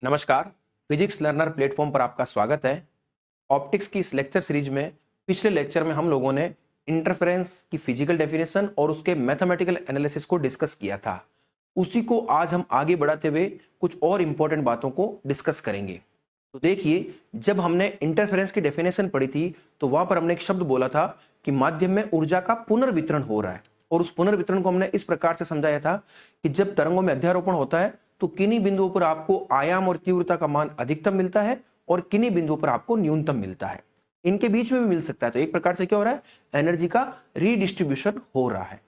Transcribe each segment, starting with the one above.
नमस्कार, physics learner platform पर आपका स्वागत है। ऑप्टिक्स की इस लेक्चर सीरीज में पिछले लेक्चर में हम लोगों ने इंटरफेरेंस की फिजिकल डेफिनेशन और उसके मैथमेटिकल एनालिसिस को डिस्कस किया था। उसी को आज हम आगे बढ़ाते हुए कुछ और इंपॉर्टेंट बातों को डिस्कस करेंगे। तो देखिए, जब हमने इंटरफेरेंस की डेफिनेशन पढ़ी थी तो वहां पर हमने एक शब्द बोला था कि माध्यम में ऊर्जा का पुनर्वितरण हो रहा है, और उस पुनर्वितरण को हमने इस प्रकार से समझाया था कि जब तरंगों में अध्यारोपण होता है तो किन्हीं बिंदुओं पर आपको आयाम और तीव्रता का मान अधिकतम मिलता है और किन्हीं बिंदुओं पर आपको न्यूनतम मिलता है। इनके बीच में भी मिल सकता है। तो एक प्रकार से क्या हो रहा है, एनर्जी का रीडिस्ट्रीब्यूशन हो रहा है।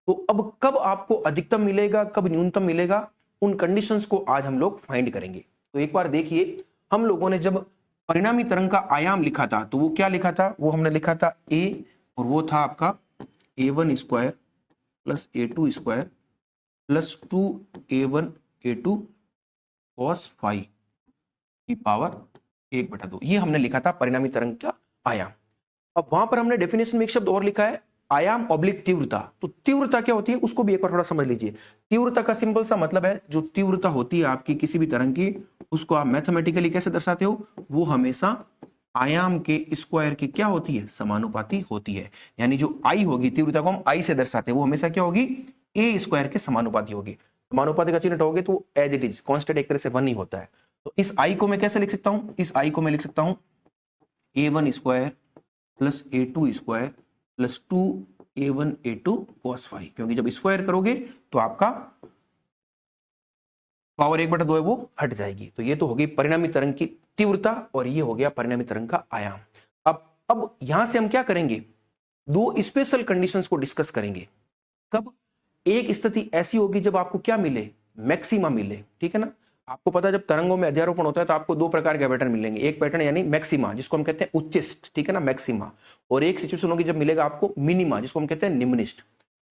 तो अब कब आपको अधिकतम मिलेगा, कब न्यूनतम मिलेगा, उन कंडीशंस को आज हम लोग फाइंड करेंगे। तो एक बार देखिए, हम लोगों ने जब परिणामी तरंग का आयाम लिखा था तो वो क्या लिखा था, वो हमने लिखा था ए, और वो था आपका a1 square plus a2 square plus 2a1 a2 cos phi की पावर 1/2। ये हमने लिखा था परिणामी तरंग का आयाम। अब वहां पर हमने डेफिनेशन में एक शब्द और लिखा है, आयाम ऑब्लिक तीव्रता। तो तीव्रता क्या होती है उसको भी एक बार थोड़ा समझ लीजिए। तीव्रता का सिंपल सा मतलब है, जो तीव्रता होती है आपकी किसी भी तरंग की, उसको आप मैथमेटिकली कैसे दर्शाते हो, वो हमेशा आयाम के स्क्वायर की क्या होती है, समानुपाती होती है। यानी जो आई होगी, तीव्रता को हम आई से दर्शाते हैं, वो हमेशा क्या होगी, ए स्क्वायर के समानुपाती होगी। समानुपाती का चिन्ह हटोगे तो एज इट इज कांस्टेंट एक तरह से 1 ही होता है। तो इस आई को मैं कैसे लिख सकता हूं, इस आई को मैं लिख सकता हूं a1 square plus a2 square plus 2a1 a2 cos phi, क्योंकि जब स्क्वायर करोगे तो आपका पावर 1/2 है वो हट जाएगी। तो ये तो होगी परिणामी तरंग की तीव्रता और ये हो गया परिणामी तरंग का आयाम। अब यहां से हम क्या करेंगे, दो स्पेशल कंडीशंस को डिस्कस करेंगे। कब, एक स्थिति ऐसी होगी जब आपको क्या मिले, मैक्सिमा मिले, ठीक है ना। आपको पता है जब तरंगों में अध्यारोपण होता है तो आपको दो प्रकार के पैटर्न मिलेंगे। एक पैटर्न यानी मैक्सिमा, जिसको हम कहते हैं उच्चिष्ट, ठीक है ना, मैक्सिमा। और एक सिचुएशन होगी जब मिलेगा आपको मिनिमा, जिसको हम कहते हैं निम्निष्ट।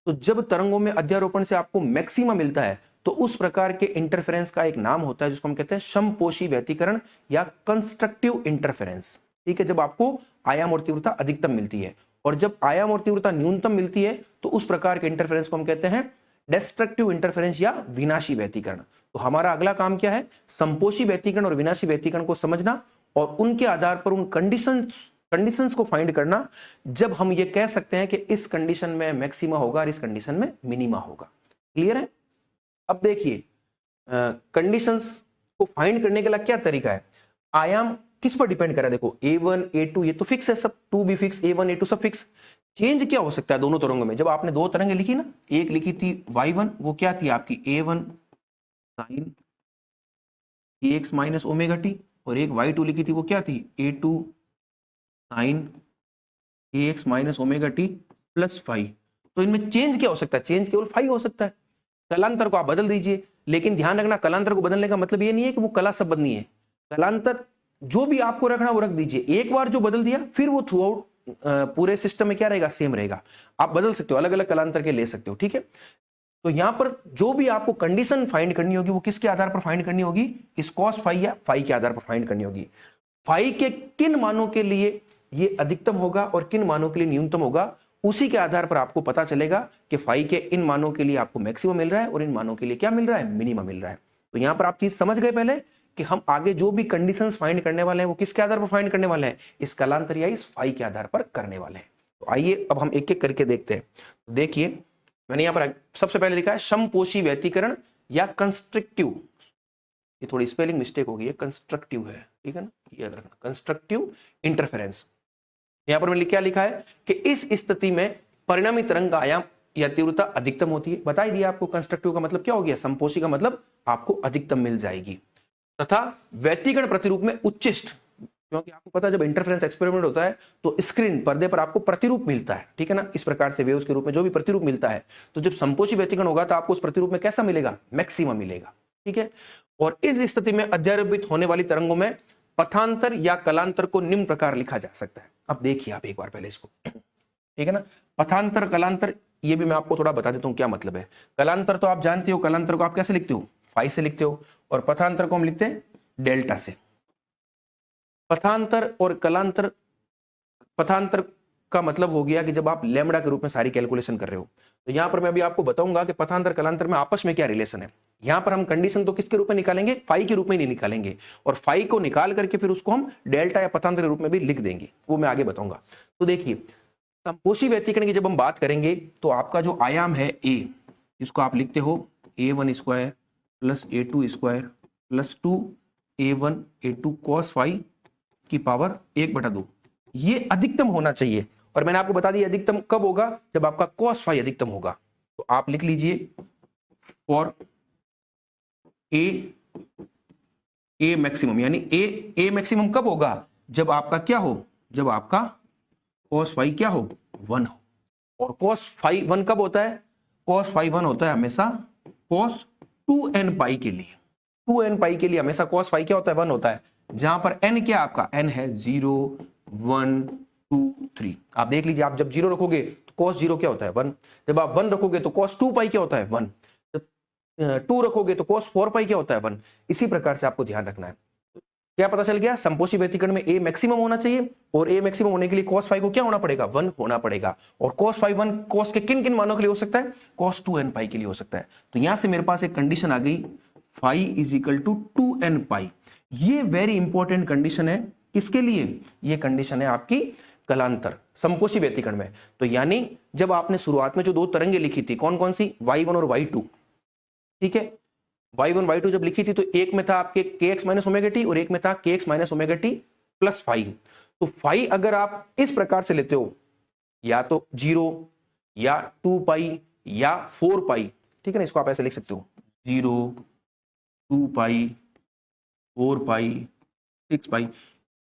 तो जब तरंगों में अध्यारोपण से आपको मैक्सिमा मिलता है तो उस प्रकार के इंटरफेरेंस का एक नाम होता है जिसको हम कहते हैं समपोषी व्यतिकरण या कंस्ट्रक्टिव इंटरफेरेंस। ठीक है, जब आपको आयाम और तीव्रता अधिकतम मिलती है, और जब आयाम और तीव्रता न्यूनतम मिलती है तो उस प्रकार के इंटरफेरेंस को हम कहते हैं डिस्ट्रक्टिव इंटरफेरेंस या विनाशी व्यतिकरण। तो हमारा अगला काम क्या है, संपोषी व्यतिकरण और विनाशी व्यतिकरण को समझना और उनके आधार पर उन कंडीशंस को फाइंड करना, जब हम ये कह सकते हैं कि इस कंडीशन में मैक्सिमा होगा और इस कंडीशन में मिनिमा होगा। क्लियर है। अब देखिए, कंडीशंस को फाइंड करने के लिए क्या तरीका है, आयाम किस पर डिपेंड कर रहा है। देखो a1 a2 ये तो फिक्स है, सब 2 भी फिक्स, a1 a2 सब फिक्स। चेंज क्या हो सकता है दोनों तरंगों में, जब आपने दो तरंगें लिखी ना, एक लिखी थी y1, वो क्या थी आपकी a1 sine ax minus omega T, और एक y2 लिखी थी वो क्या थी a2 sine ax minus omega T plus phi. तो इनमें चेंज क्या हो सकता है, चेंज केवल फाई हो सकता है। कलांतर को आप बदल दीजिए, लेकिन ध्यान रखना कलांतर को बदलने का मतलब ये नहीं है कि वो कला सब बदलनी है। कलांतर जो भी आपको रखना वो रख दीजिए, एक बार जो बदल दिया फिर वो थ्रू आउट पूरे सिस्टम में क्या रहेगा, सेम रहेगा। आप बदल सकते हो, अलग अलग कलांतर के ले सकते हो, ठीक है। तो यहां पर जो भी आपको कंडीशन फाइंड करनी होगी वो किसके आधार पर फाइंड करनी होगी, इस कॉस फाई या फाई के आधार पर फाइंड करनी होगी। फाई के किन मानों के लिए ये अधिकतम होगा और किन मानों के लिए न्यूनतम होगा, उसी के आधार पर आपको पता चलेगा कि फाई के इन मानों के लिए आपको मैक्सिमम मिल रहा है और इन मानों के लिए क्या मिल रहा है, मिनिमम मिल रहा है। तो यहां पर आप चीज समझ गए पहले कि हम आगे जो भी कंडीशंस फाइंड करने वाले हैं वो किसके आधार पर फाइंड करने वाले हैं, इस कलांतर या इस फाई के आधार पर करने वाले हैं। तो आइए अब हम एक एक करके देखते हैं। तो देखिए, मैंने यहां पर सबसे पहले लिखा है समपोषी व्यतिकरण या कंस्ट्रक्टिव। ये थोड़ी स्पेलिंग मिस्टेक हो गई है, कंस्ट्रक्टिव है, ठीक है ना, याद रखना, कंस्ट्रक्टिव इंटरफेरेंस। यहां पर मैंने क्या लिखा है कि इस स्थिति में परिणामी तरंग का आयाम या तीव्रता अधिकतम होती है। बता ही दिया आपको, कंस्ट्रक्टिव का मतलब क्या हो गया, संपोषी का मतलब आपको अधिकतम मिल जाएगी। तथा व्यतिकरण प्रतिरूप में उच्चिष्ट, क्योंकि आपको पता है जब इंटरफेरेंस एक्सपेरिमेंट होता है तो स्क्रीन पर्दे पर आपको प्रतिरूप मिलता है, ठीक है ना, इस प्रकार से वेव्स के रूप में जो भी प्रतिरूप मिलता है। तो जब संपोषी व्यतिकरण होगा तो आपको उस प्रतिरूप में कैसा मिलेगा, मैक्सिमम मिलेगा, ठीक है। और इस स्थिति में अध्यारोपित होने वाली तरंगों में पथांतर या कलांतर को निम्न प्रकार लिखा जा सकता है। अब देखिए आप एक बार पहले इसको, ठीक है ना, पथांतर कलांतर, ये भी मैं आपको थोड़ा बता देता हूं क्या मतलब है। कलांतर तो आप जानते हो, कलांतर को आप कैसे लिखते हो, फाई से लिखते हो, और पथांतर को हम लिखते हैं डेल्टा से। पथांतर और कलांतर, पथांतर का मतलब हो गया कि जब आप लैम्बडा के रूप में सारी कैलकुलेशन कर रहे हो। तो यहां पर मैं अभी आपको बताऊंगा कि पथांतर कलांतर में आपस में क्या रिलेशन है। यहां पर हम कंडीशन तो किसके रूप में निकालेंगे, फाई के रूप में नहीं निकालेंगे, और फाई को निकाल करके फिर उसको हम डेल्टा या पथांतर के रूप में भी लिख देंगे, वो मैं आगे बताऊंगा। तो देखिए, समपोषी व्यतिकरण की जब हम बात करेंगे तो आपका जो आयाम है ए, इसको आप लिखते हो a1 square plus a2 square plus 2a1 a2 cos phi की पावर 1/2, ये अधिकतम होना चाहिए। और मैंने आपको बता दिया अधिकतम कब होगा, जब आपका cos फाई अधिकतम होगा। तो आप लिख लीजिए फॉर ए मैक्सिमम, यानी ए मैक्सिमम कब होगा, जब आपका क्या हो, जब आपका cos फाई क्या हो, 1 हो। और cos फाई 1 कब होता है, cos फाई 1 होता है हमेशा cos 2n पाई के लिए, 2n पाई के लिए हमेशा cos फाई क्या होता है, 1 होता है। जहां पर n क्या आपका, n है 0 1 2 3। आप देख लीजिए, आप जब 0 रखोगे तो cos 0 क्या होता है, 1। जब आप 1 रखोगे तो cos 2 पाई क्या होता है, 1। जब 2 रखोगे तो cos 4 पाई क्या होता है, 1। इसी प्रकार से आपको ध्यान रखना है। क्या पता चल गया, समपोषी व्यतिकरण में a मैक्सिमम होना चाहिए, और a मैक्सिमम होने के लिए cos फाई को क्या होना पड़ेगा, 1 होना पड़ेगा। और cos फाई 1 cos के किन किन मानों के लिए हो सकता है, cos 2n पाई के लिए हो सकता है। तो यहां से मेरे पास एक कंडीशन आ गई, phi is equal to 2n pi. ये वेरी इंपॉर्टेंट कंडीशन है, किसके लिए, ये कंडीशन है आपकी कलांतर समपोषी व्यतिकरण में। तो यानी जब आपने शुरुआत में जो दो तरंगे लिखी थी, कौन कौन सी, y1 और y2, ठीक है, y1 y2 जब लिखी थी तो एक में था आपके kx माइनस ओमेगा टी और एक में था kx minus omega T plus phi. तो फाई अगर आप इस प्रकार से लेते हो, या तो 0 या 2 पाई या 4 पाई, ठीक है ना, इसको आप ऐसे लिख सकते हो 0 2 पाई 4 पाई 6 पाई।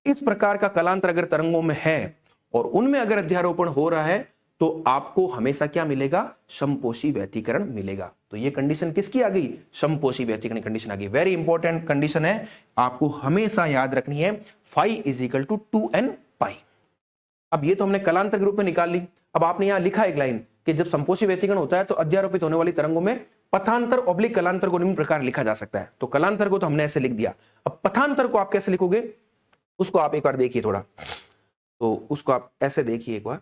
इस प्रकार का कलांतर अगर तरंगों में है और उनमें अगर अध्यारोपण हो रहा है तो आपको हमेशा क्या मिलेगा, समपोषी व्यतिकरण मिलेगा। तो ये कंडीशन किसकी आ गई, समपोषी व्यतिकरण कंडीशन आ गई। वेरी इंपॉर्टेंट कंडीशन है, आपको हमेशा याद रखनी है, phi is equal to 2n pi. अब ये तो हमने कलांतर के रूप में निकाल ली। अब आपने यहां लिखा एक लाइन कि जब समपोषी व्यतिकरण होता है तो अध्यारोपित होने वाली तरंगों में पथांतर ऑब्लिक कलांतर को निम्न प्रकार लिखा जा सकता है। तो कलांतर को तो हमने ऐसे लिख दिया, अब पथांतर को आप कैसे लिखोगे, उसको आप एक बार देखिए थोड़ा, तो उसको आप ऐसे देखिए एक बार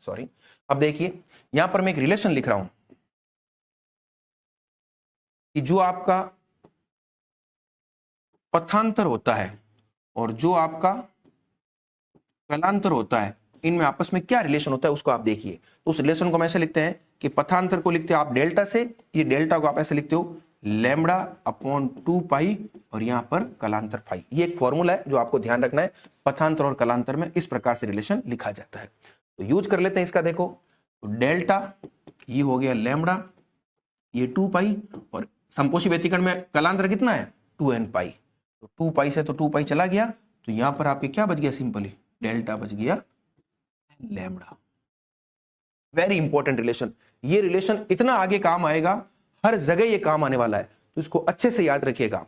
सॉरी। अब देखिए, यहां पर मैं एक रिलेशन लिख रहा हूं कि जो आपका पथांतर होता है और जो आपका कलांतर होता है, इनमें आपस में क्या रिलेशन होता है उसको आप देखिए। तो उस रिलेशन को हम ऐसे लिखते हैं कि पथांतर को लिखते हैं आप डेल्टा से, ये डेल्टा को आप ऐसे लिखते हो लैम्बडा अपॉन 2 पाई, और यहां पर कलांतर फाई। ये एक फॉर्मूला है जो आपको ध्यान रखना है, पथांतर और कलांतर में इस प्रकार से रिलेशन लिखा जाता है। तो यूज कर लेते हैं इसका, देखो तो डेल्टा ये हो गया लैम्बडा, ये 2 पाई, और समपोषी व्यतिकरण में कलांतर कितना है 2n पाई। तो 2 पाई से तो 2 पाई चला गया, तो यहां पर आपके क्या बच गया, सिंपली डेल्टा बच गया लैम्बडा। वेरी इंपॉर्टेंट रिलेशन, ये रिलेशन इतना आगे काम आएगा, हर जगह ये काम आने वाला है, तो इसको अच्छे से याद रखिएगा।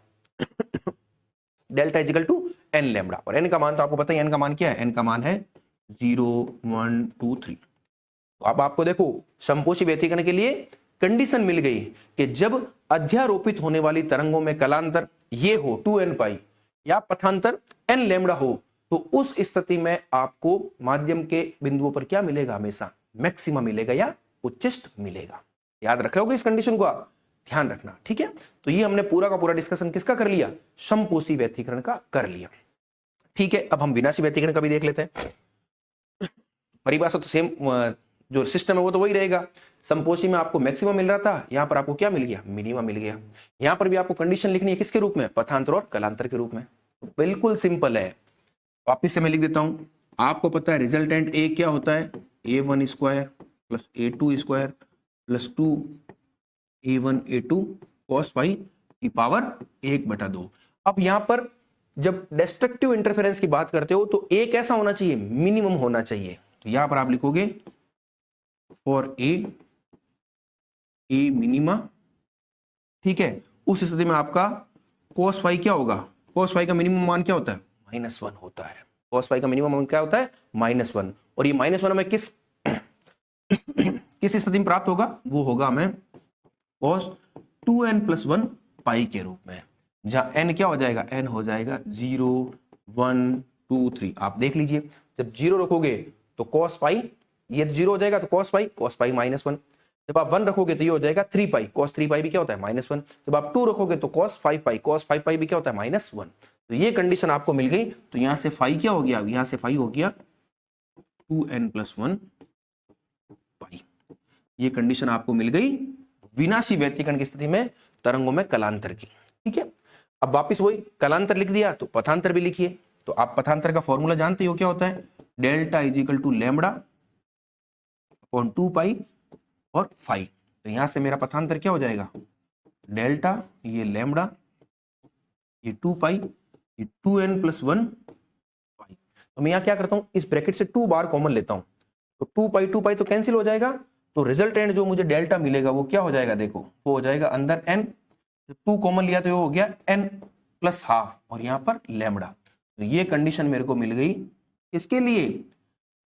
Delta is equal to n lambda, और एन का मान तो आपको पता है, एन का मान क्या है, एन का मान है 0 1 2 3। तो अब आपको देखो समपोषी व्यतिकरण के लिए कंडीशन मिल गई कि जब अध्यारोपित होने वाली तरंगों में कलांतर ये हो 2n पाई या पथांतर n लैम्बडा हो, तो उस स्थिति में आपको माध्यम के बिंदुओं पर क्या मिलेगा, हमेशा मैक्सिमम मिलेगा या उच्चिष्ट मिलेगा। याद रख रहे हो इस कंडीशन को, आप ध्यान रखना, ठीक है। तो ये हमने पूरा का पूरा डिस्कशन किसका कर लिया, समपोषी व्यतिकरण का कर लिया, ठीक है। अब हम विनाशी व्यतिकरण का भी देख लेते हैं। परिभाषा तो सेम, जो सिस्टम है वो तो वही रहेगा। समपोषी में आपको मैक्सिमम मिल रहा था, यहां पर आपको क्या मिल गया, मिनिमम मिल गया। यहां पर भी आपको कंडीशन लिखनी है किसके रूप में, पथांतर और कलांतर के रूप में। तो बिल्कुल सिंपल है, वापिस से मैं लिख देता हूं। आपको पता है रिजल्टेंट ए क्या होता है, a1 square plus a2 square plus 2a1 a2 cos phi की पावर 1/2। अब यहां पर जब डिस्ट्रक्टिव इंटरफेरेंस की बात करते हो तो ए कैसा होना चाहिए, मिनिमम होना चाहिए। तो यहां पर आप लिखोगे फॉर ए मिनिमा, ठीक है। उस स्थिति में आपका cos फाई क्या होगा, cos फाई का मिनिमम मान क्या होता है, -1 होता है। cos फाई का मिनिमम मान क्या होता है, -1। और ये -1 हमें किस किस स्थिति में प्राप्त होगा, वो होगा हमें cos 2n + 1 पाई के रूप में, जहां n क्या हो जाएगा, n हो जाएगा 0 1 2 3। आप देख लीजिए, जब 0 रखोगे तो cos पाई, ये 0 हो जाएगा तो cos पाई -1। जब आप 1 रखोगे तो ये हो जाएगा 3 पाई, cos 3 पाई भी क्या होता है -1। जब आप 2 रखोगे तो cos 5 पाई भी क्या होता है -1। तो ये कंडीशन आपको मिल गई। तो यहां से फाई क्या हो गया, यहां से फाई हो गया 2n+1 पाई। ये कंडीशन आपको मिल गई विनाशी व्यतिकरण की स्थिति में तरंगों में कलांतर की। ठीक है, अब वापिस वही कलांतर लिख दिया तो पथांतर भी लिखिए। तो आप पथांतर का फॉर्मूला जानते हो क्या होता है, डेल्टा = लैम्बडा अपॉन 2 पाई और फाई। तो यहां से मेरा पथांतर क्या हो जाएगा, डेल्टा ये लैम्बडा ये 2 पाई ये 2n+1 पाई। तो मैं यहां क्या करता हूं, इस ब्रैकेट से 2 बार कॉमन लेता हूं तो 2 पाई तो कैंसिल हो जाएगा। तो रिजल्टेंट जो मुझे डेल्टा मिलेगा वो क्या हो जाएगा, देखो वो हो जाएगा अंदर n, 2 कॉमन लिया तो ये हो गया n+½ और यहां पर लैम्बडा। तो ये कंडीशन मेरे को मिल गई इसके लिए,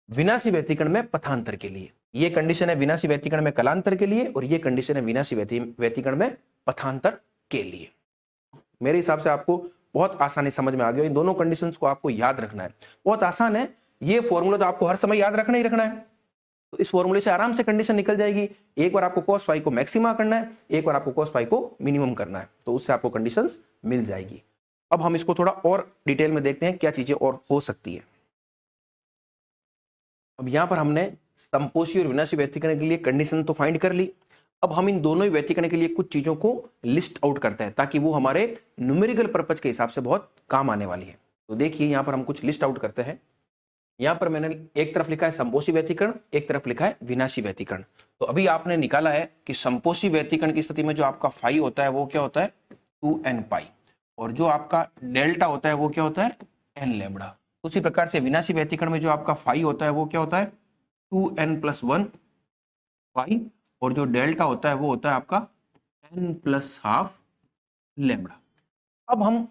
विनाशी व्यतिकरण में पथांतर के लिए। ये कंडीशन है विनाशी व्यतिकरण में कलांतर के लिए और ये कंडीशन है विनाशी व्यतिकरण में पथांतर के लिए। मेरे हिसाब से आपको बहुत आसानी समझ में आ गया। इन दोनों कंडीशंस को आपको याद रखना है, बहुत आसान है। ये फॉर्मूला तो आपको हर समय याद रखना ही रखना है। तो इस फॉर्मूले से आराम से कंडीशन निकल जाएगी। एक बार आपको cos फाई को मैक्सिमा करना है, एक बार आपको cos फाई को मिनिमम करना है, तो उससे आपको कंडीशंस मिल जाएगी। अब हम इसको थोड़ा और डिटेल में देखते हैं क्या चीजें और हो सकती है। अब यहां पर हमने समपोषी और विनाशी व्यतिकरण के लिए कंडीशन तो फाइंड कर ली। अब हम इन दोनों ही व्यतिकरण के लिए कुछ चीजों को लिस्ट आउट करते हैं ताकि वो हमारे न्यूमेरिकल पर्पज के हिसाब से बहुत काम आने वाली है। तो देखिए यहां पर हम कुछ लिस्ट आउट करते हैं। यहां पर मैंने एक तरफ लिखा है समपोषी व्यतिकरण, एक तरफ लिखा है विनाशी व्यतिकरण। तो अभी आपने निकाला है कि समपोषी व्यतिकरण की स्थिति में जो आपका फाई होता है वो क्या होता है 2n पाई और जो आपका डेल्टा होता है वो क्या होता है n लैम्बडा। उसी प्रकार से विनाशी व्यतिकरण में जो आपका फाई होता है वो क्या होता है 2n+1 पाई और जो डेल्टा होता है वो होता है आपका n+½ लैम्बडा। अब हम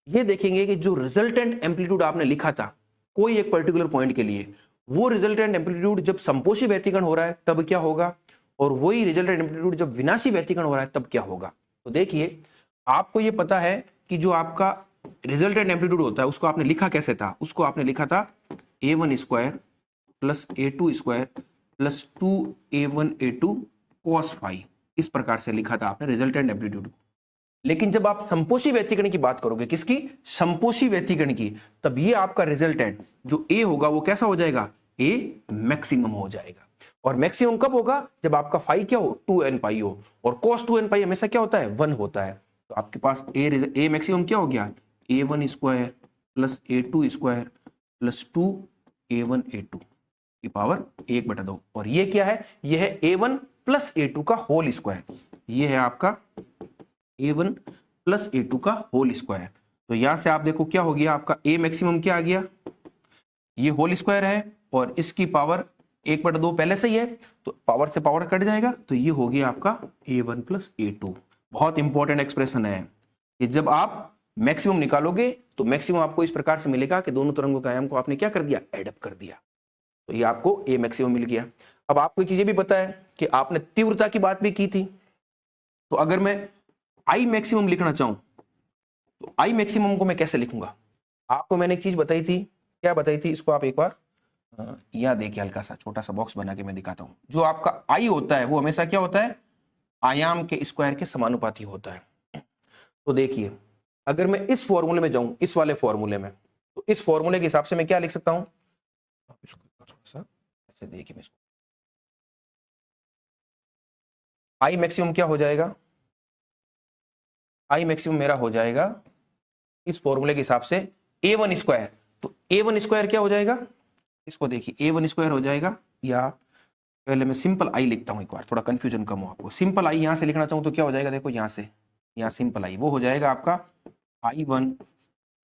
ये देखेंगे कि जो रिजल्टेंट एम्पलीट्यूड आपने लिखा था कोई एक पर्टिकुलर पॉइंट के लिए, वो रिजल्टेंट एम्पलीट्यूड जब समपोषी व्यतिकरण हो रहा है तब क्या होगा और वही रिजल्टेंट एम्पलीट्यूड जब विनाशी व्यतिकरण हो रहा है तब क्या होगा। तो देखिए आपको ये पता है कि जो आपका रिजल्टेंट एम्पलीट्यूड होता है उसको आपने लिखा कैसे था, उसको आपने लिखा था a1² + a2² + 2a1a2 cos phi. इस प्रकार से लिखा था आपने रिजल्टेंट एम्पलीट्यूड को। लेकिन जब आप समपोषी व्यतिकरण की बात करोगे, किसकी, समपोषी व्यतिकरण की, तब ये आपका रिजल्टेंट जो ए होगा वो कैसा हो जाएगा, ए मैक्सिमम हो जाएगा। और मैक्सिमम कब होगा, जब आपका फाई क्या हो 2n पाई हो और cos 2n पाई हमेशा क्या होता है 1 होता है। तो आपके पास ए मैक्सिमम क्या हो गया a1² + a2² + 2a1a2 की पावर 1/2। और ये क्या है, ये है a1 + a2 का होल स्क्वायर। ये है आपका a1 + a2 का होल स्क्वायर। तो यहां से आप देखो क्या हो गया, आपका a मैक्सिमम क्या आ गया, ये होल स्क्वायर है और इसकी पावर 1/2 पहले से ही है तो पावर से पावर कट जाएगा। तो ये हो गया आपका a1 + a2। बहुत इंपॉर्टेंट एक्सप्रेशन है कि जब आप मैक्सिमम निकालोगे तो मैक्सिमम आपको इस प्रकार से मिलेगा कि दोनों तरंगों के आयाम को आपने क्या कर दिया, एडअप कर दिया। तो ये आपको a मैक्सिमम मिल गया। अब आपको चीजें भी पता है कि आपने तीव्रता की बात भी की थी। तो अगर मैं I मैक्सिमम लिखना चाहूं तो I मैक्सिमम को मैं कैसे लिखूंगा, आपको मैंने एक चीज बताई थी, क्या बताई थी, इसको आप एक बार यहां देखिए, हल्का सा छोटा सा बॉक्स बना के मैं दिखाता हूं। जो आपका I होता है वो हमेशा क्या होता है, आयाम के स्क्वायर के समानुपाती होता है। तो देखिए अगर मैं इस फॉर्मूले में जाऊं, इस वाले फॉर्मूले में, तो इस फॉर्मूले के हिसाब से मैं क्या लिख सकता हूं, ऐसे देखिए इसको, I मैक्सिमम क्या हो जाएगा, I मैक्सिमम मेरा हो जाएगा इस फॉर्मूले के हिसाब से a1²। तो a1² क्या हो जाएगा, इसको देखिए a1² हो जाएगा, या पहले मैं सिंपल I लिखता हूं एक बार, थोड़ा कंफ्यूजन कम हो आपको। सिंपल I यहां से लिखना चाहूं तो क्या हो जाएगा, देखो यहां से, यहां सिंपल I वो हो जाएगा आपका I1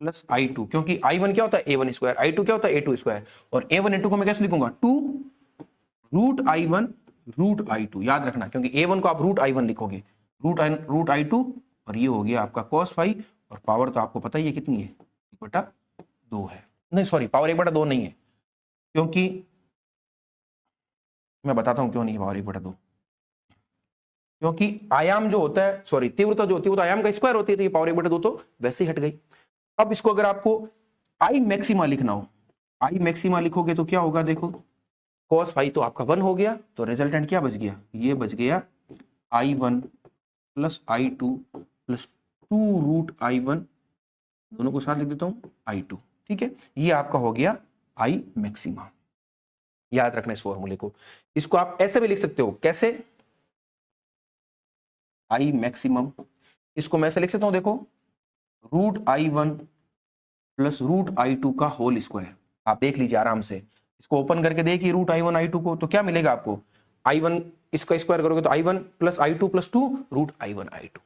+ I2, क्योंकि I1 क्या होता है a1², I2 क्या होता है a2², और a1 a2 को मैं कैसे लिखूंगा 2√I1 √I2। याद रखना, क्योंकि a1 को आप √I1 लिखोगे, √I2, और ये हो गया आपका cos फाई, और पावर तो आपको पता ही है कितनी है 1/2 है, नहीं सॉरी पावर 1/2 नहीं है, क्योंकि मैं बताता हूं क्यों नहीं है पावर 1/2, क्योंकि आयाम जो होता है, सॉरी तीव्रता जो होती है वो तो आयाम का स्क्वायर होती है, तो ये पावर 1/2 तो वैसे ही हट गई। अब इसको अगर आपको आई मैक्सिमा लिखना हो, आई मैक्सिमा लिखोगे तो क्या होगा, देखो cos फाई तो आपका 1 हो गया, तो रिजल्टेंट क्या बच गया, ये बच गया I1 plus I2 plus 2√I1, दोनों को साथ लिख देता हूं I2, ठीक है। ये आपका हो गया आई मैक्सिमा। याद रखना इस फॉर्मूले को। इसको आप ऐसे भी लिख सकते हो, कैसे, आई मैक्सिमम, इसको मैं ऐसे लिख सकता हूं, देखो √I1 प्लस √I2 का होल स्क्वायर। आप देख लीजिए आराम से, इसको ओपन करके देखिए √I1 I2 को, तो क्या मिलेगा आपको, I1 इसका स्क्वायर करोगे तो I1 plus I2 plus 2 √I1 I2।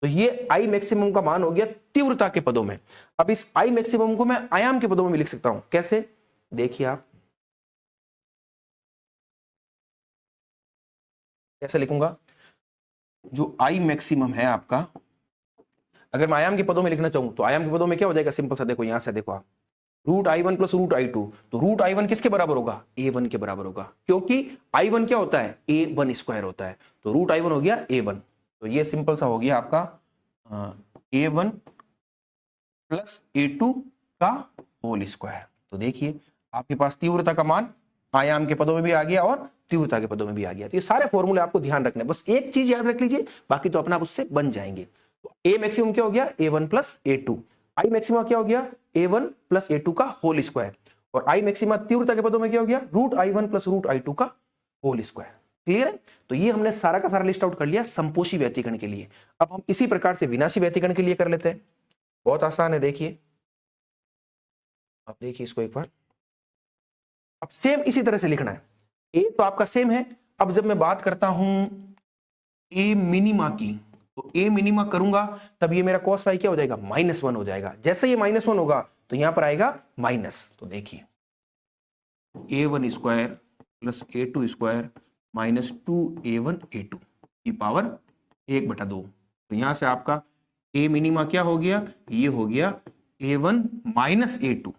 तो ये आई मैक्सिमम का मान हो गया तीव्रता के पदों में। अब इस आई मैक्सिमम को मैं आयाम के पदों में भी लिख सकता हूं, कैसे, देखिए आप कैसे लिखूंगा। जो आई मैक्सिमम है आपका, अगर मैं आयाम के पदों में लिखना चाहूं तो आयाम के पदों में क्या हो जाएगा, सिंपल सा, देखो यहां से देखो आप, √I1 प्लस √I2, तो √I1 किसके बराबर होगा, A1 के बराबर होगा, क्योंकि I1 क्या होता है, A1 स्क्वायर होता है, तो √I1 हो गया A1। तो ये सिंपल सा हो गया आपका A1 प्लस A2 का होल स्क्वायर। तो देखिए आपके पास तीव्रता का मान आयाम के पदों में भी आ गया और तीव्रता के पदों में भी आ गया। तो ये सारे फॉर्मूले आपको ध्यान रखने, बस एक चीज याद रख लीजिए, बाकी तो अपना आप उससे बन जाएंगे। तो A मैक्सिमम क्या हो गया, A1 प्लस A2, आई मैक्सिमा क्या हो गया, A1 प्लस A2 का होल स्क्वायर, और आई मैक्सिमा तीव्रता के पदों में क्या हो गया, √I1 प्लस √I2 का होल स्क्वायर। क्लियर है। तो ये हमने सारा का सारा लिस्ट आउट कर लिया संपोषी व्यतिकरण के लिए। अब हम इसी प्रकार से विनाशी व्यतिकरण के लिए कर लेते हैं, बहुत आसान है। देखिए अब देखिए इसको एक बार, अब सेम इसी तरह से लिखना है। ए तो आपका सेम है। अब जब मैं बात करता हूं ए मिनिमा की, तो ए मिनिमा करूंगा तब ये मेरा cos फाई क्या हो जाएगा, -1 हो जाएगा। जैसे ये -1 होगा तो यहां पर आएगा माइनस। तो देखिए A1 square plus A2 square minus 2A1 A2 की पावर 1/2। तो यहां से आपका ए मिनिमा क्या हो गया, ये हो गया A1 माइनस A2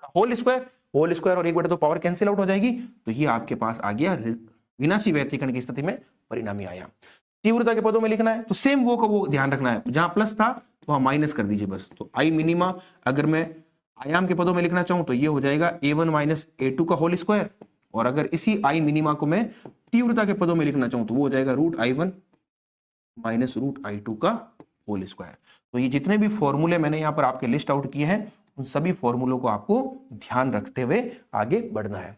का होल स्क्वायर, होल स्क्वायर और 1/2 पावर कैंसिल आउट हो जाएगी। तो ये आपके पास आ गया विनाशी व्यतिकरण की स्थिति में परिणामी आयाम। तीव्रता के पदों में लिखना है तो सेम वो का वो ध्यान रखना है, जहां प्लस था वहां माइनस कर दीजिए बस। तो आई मिनिमा अगर मैं आयाम के पदों में लिखना चाहूं तो ये हो जाएगा A1 माइनस A2 का होल स्क्वायर, और अगर इसी आई मिनिमा को मैं तीव्रता के पदों में लिखना चाहूं तो वो हो जाएगा √I1 माइनस √I2 का होल स्क्वायर। तो ये जितने भी फॉर्मूले मैंने यहाँ पर आपके लिस्ट आउट किए हैं, उन सभी फॉर्मूलों को आपको ध्यान रखते हुए आगे बढ़ना है।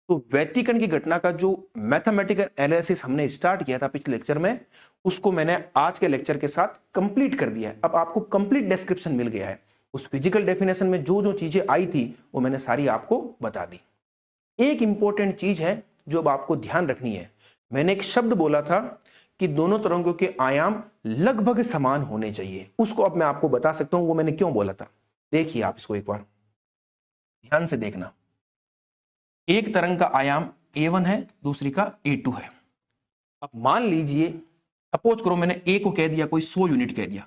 तो व्यतिकरण की घटना का जो मैथमेटिकल एनालिसिस हमने स्टार्ट किया था पिछले लेक्चर में, उसको मैंने आज के लेक्चर के साथ कंप्लीट कर दिया है। अब आपको कंप्लीट डिस्क्रिप्शन मिल गया है। उस फिजिकल डेफिनेशन में जो जो चीजें आई थी वो मैंने सारी आपको बता दी। एक इंपॉर्टेंट चीज है जो अब आपको ध्यान रखनी है। मैंने एक शब्द बोला था कि दोनों तरंगों के आयाम लगभग समान होने चाहिए, उसको अब मैं आपको बता सकता हूं वो मैंने क्यों बोला था। देखिए आप इसको एक बार ध्यान से देखना। एक तरंग का आयाम A1 है, दूसरी का A2 है। अब मान लीजिए, सपोज करो मैंने A को कह दिया कोई 100 यूनिट कह दिया।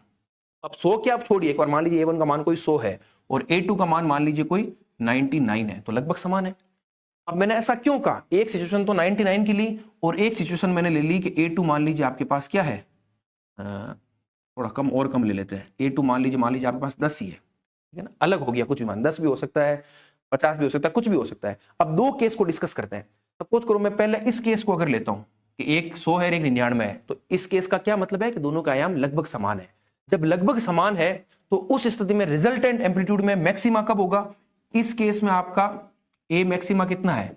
अब 100 क्या आप छोड़िए, एक बार मान लीजिए A1 का मान कोई 100 है और A2 का मान मान लीजिए कोई 99 है, तो लगभग समान है। अब मैंने ऐसा क्यों कहा, एक सिचुएशन तो 99 की ली और एक सिचुएशन मैंने ले ली कि A2 मान लीजिए आपके पास क्या है, थोड़ा कम और कम ले लेते हैं। A2 मान लीजिए आपके पास 10 ही है, ठीक है ना, अलग हो गया कुछ भी मान, 10 भी हो सकता है, 50 भी हो सकता है, कुछ भी हो सकता है। अब दो केस को डिस्कस करते हैं। सपोज करो मैं पहले इस केस को अगर लेता हूं कि एक 100 है एक 99 है, तो इस केस का क्या मतलब है कि दोनों का आयाम लगभग समान है। जब लगभग समान है तो उस स्थिति में रिजल्टेंट एम्पलीट्यूड में मैक्सिमा कब होगा, इस केस में आपका ए मैक्सिमा कितना है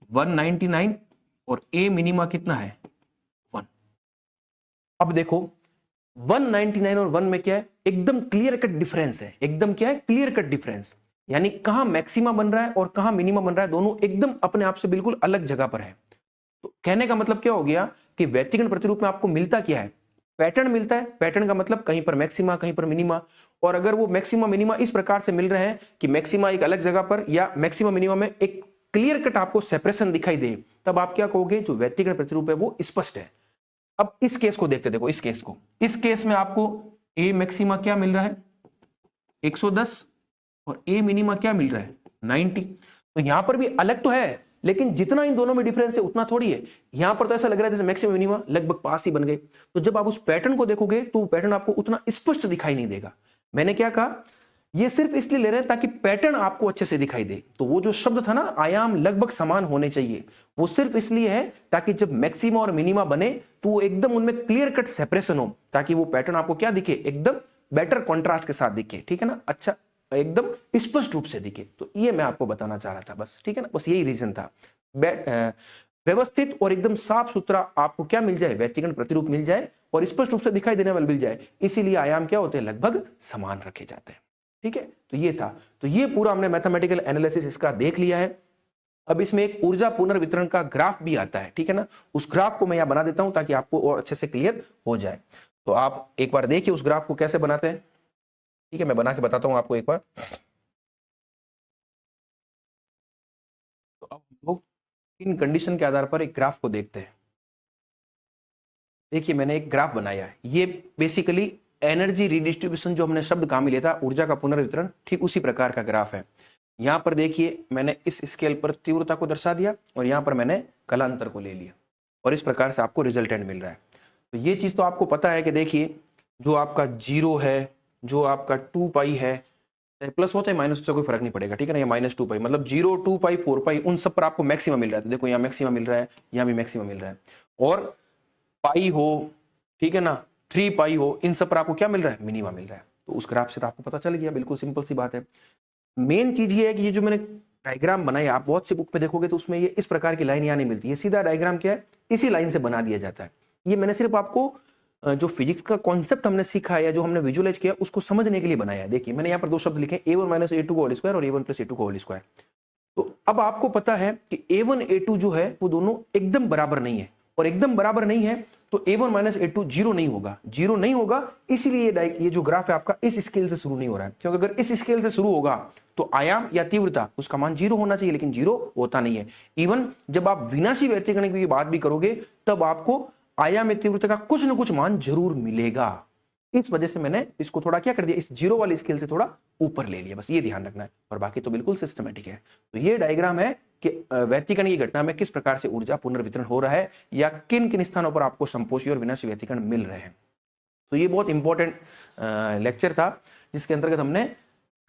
199 और ए मिनिमा कितना है 1। अब देखो 199 और 1 में क्या है, एकदम क्लियर कट डिफरेंस है। एकदम क्या है, क्लियर कट डिफरेंस, यानी कहां मैक्सिमा बन रहा है और कहां मिनिमा बन रहा है, दोनों एकदम अपने आप से बिल्कुल अलग जगह पर है। तो कहने का मतलब क्या हो गया कि व्यतिकरण प्रतिरूप में आपको मिलता क्या है, पैटर्न मिलता है। पैटर्न का मतलब कहीं पर मैक्सिमा कहीं पर मिनिमा, और अगर वो मैक्सिमा मिनिमा इस प्रकार से मिल रहे हैं कि मैक्सिमा एक अलग जगह पर या मैक्सिमा मिनिमा में एक क्लियर कट आपको सेपरेशन दिखाई दे, तब आप क्या कहोगे, जो व्यतिकरण प्रतिरूप है वो स्पष्ट है। अब इस केस को देखते, देखो इस केस को, इस केस में आपको ए मैक्सिमा क्या मिल रहा है 110 और ए मिनिमा क्या मिल रहा है 90। तो यहां पर भी अलग तो है, लेकिन जितना इन दोनों में डिफरेंस है उतना थोड़ी है। यहां पर तो ऐसा लग रहा है जैसे मैक्सिमम मिनिमा लगभग पास ही बन गए। तो जब आप उस पैटर्न को देखोगे तो पैटर्न आपको उतना स्पष्ट दिखाई नहीं देगा। मैंने क्या कहा, ये सिर्फ इसलिए ले रहे हैं ताकि पैटर्न आपको अच्छे से दिखाई दे। तो वो जो शब्द था ना आयाम लगभग समान होने चाहिए, वो सिर्फ इसलिए है ताकि जब मैक्सिमा और मिनिमा बने तो वो एकदम उनमें क्लियर कट सेपरेशन हो, ताकि वो पैटर्न आपको क्या दिखे, एकदम बेटर कॉन्ट्रास्ट के साथ दिखे, ठीक है ना, अच्छा एकदम स्पष्ट रूप से दिखे। तो ये मैं आपको बताना चाह रहा था बस, ठीक है ना, बस यही रीजन था। व्यवस्थित और एकदम साफ सुथरा आपको क्या मिल जाए, व्यतिकरण प्रतिरूप मिल जाए और स्पष्ट रूप से दिखाई देने वाला मिल जाए, इसीलिए आयाम क्या होते हैं, लगभग समान रखे जाते हैं। ठीक है, तो ये था, तो ये पूरा हमने मैथमेटिकल एनालिसिस इसका देख लिया है। अब इसमें एक ऊर्जा पुनर्वितरण का ग्राफ भी आता है, ठीक है ना, उस ग्राफ को मैं यहां बना देता हूं ताकि आपको और अच्छे से क्लियर हो जाए। तो आप एक बार देखिए उस ग्राफ को कैसे बनाते हैं, ठीक है, मैं बना के बताता हूं आपको एक बार। तो अब हम लोग इन कंडीशन के आधार पर एक ग्राफ को देखते हैं। देखिए मैंने एक ग्राफ बनाया है, ये बेसिकली एनर्जी रिडिस्ट्रीब्यूशन जो हमने शब्द कहां में लिया था, ऊर्जा का पुनर्वितरण, ठीक उसी प्रकार का ग्राफ है। यहां पर देखिए मैंने इस स्केल पर तीव्रता को दर्शा दिया और यहां पर मैंने कलांतर को ले लिया और इस प्रकार से आपको रिजल्टेंट मिल रहा है। तो ये चीज तो आपको पता है कि देखिए जो आपका 0 है, जो आपका 2 पाई है, प्लस होता है माइनस से कोई फर्क नहीं पड़ेगा, ठीक है ना, ये -2 पाई मतलब 0, 2 पाई, 4 पाई, उन सब पर आपको मैक्सिमम मिल रहा है। तो देखो यहाँ मैक्सिमम मिल रहा है, यहाँ भी मैक्सिमम मिल रहा है, और पाई हो, ठीक है ना, 3 पाई हो, इन सब पर आपको क्या मिल रहा है, मिनिमा मिल रहा है। तो उस ग्राफ से तो आपको पता चल गया, बिल्कुल सिंपल सी बात है। मेन चीज ये है कि ये जो मैंने डायग्राम बनाया, आप बहुत सी बुक में देखोगे तो उसमें ये इस प्रकार की लाइन यहाँ नहीं मिलती है, सीधा डायग्राम क्या है, इसी लाइन से बना दिया जाता है। ये मैंने सिर्फ आपको जो फिजिक्स का कॉन्सेप्ट हमने सीखा है या जो हमने विजुअलाइज किया उसको समझने के लिए बनाया है। देखिए मैंने यहाँ पर दो शब्द लिखे, a1 - a2 का होल स्क्वायर और a1 + a2 का होल स्क्वायर। तो अब आपको पता है कि a1 a2 जो है वो दोनों एकदम बराबर नहीं है, और एकदम बराबर नहीं है तो a1 - a2 जीरो नहीं होगा, जीरो नहीं होगा, इसीलिए ये जो ग्राफ है आपका इस स्केल से शुरू नहीं हो रहा है, क्योंकि अगर इस स्केल से शुरू होगा तो आयाम या तीव्रता उसका मान 0 होना चाहिए, लेकिन 0 होता नहीं है। इवन जब आप विनाशी व्यतिकरण की बात भी करोगे तब आपको आयाम या तीव्रता का कुछ न कुछ मान जरूर मिलेगा। इस वजह से मैंने इसको थोड़ा क्या कर दिया, इस 0 वाली स्केल से थोड़ा ऊपर ले लिया, बस ये ध्यान रखना है, और बाकी तो बिल्कुल सिस्टमेटिक है। तो ये डायग्राम है कि व्यतिकरण की घटना में किस प्रकार से ऊर्जा पुनर्वितरण हो रहा है या किन किन स्थानों पर आपको संपोषी और विनाशी व्यतिकरण मिल रहे हैं। तो ये बहुत इंपॉर्टेंट लेक्चर था जिसके अंतर्गत हमने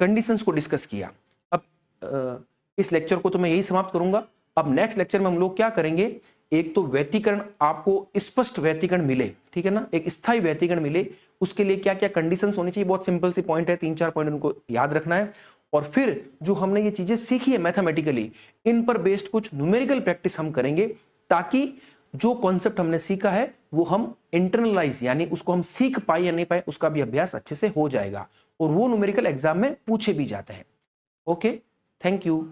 कंडीशंस को डिस्कस किया। अब इस लेक्चर को तो मैं यही समाप्त करूंगा। अब नेक्स्ट लेक्चर में हम लोग क्या करेंगे, एक तो व्यतिकरण, आपको स्पष्ट व्यतिकरण मिले, ठीक है ना, एक स्थायी व्यतिकरण मिले, उसके लिए क्या क्या कंडीशंस होनी चाहिए, बहुत सिंपल सी पॉइंट है, 3-4 पॉइंट उनको याद रखना है। और फिर जो हमने ये चीजें सीखी है मैथमेटिकली, इन पर बेस्ड कुछ न्यूमेरिकल प्रैक्टिस हम करेंगे, ताकि जो कॉन्सेप्ट हमने सीखा है वो हम इंटरनलाइज यानी उसको हम सीख पाए या नहीं पाए उसका भी अभ्यास अच्छे से हो जाएगा, और वो न्यूमेरिकल एग्जाम में पूछे भी जाते हैं। Okay, thank you.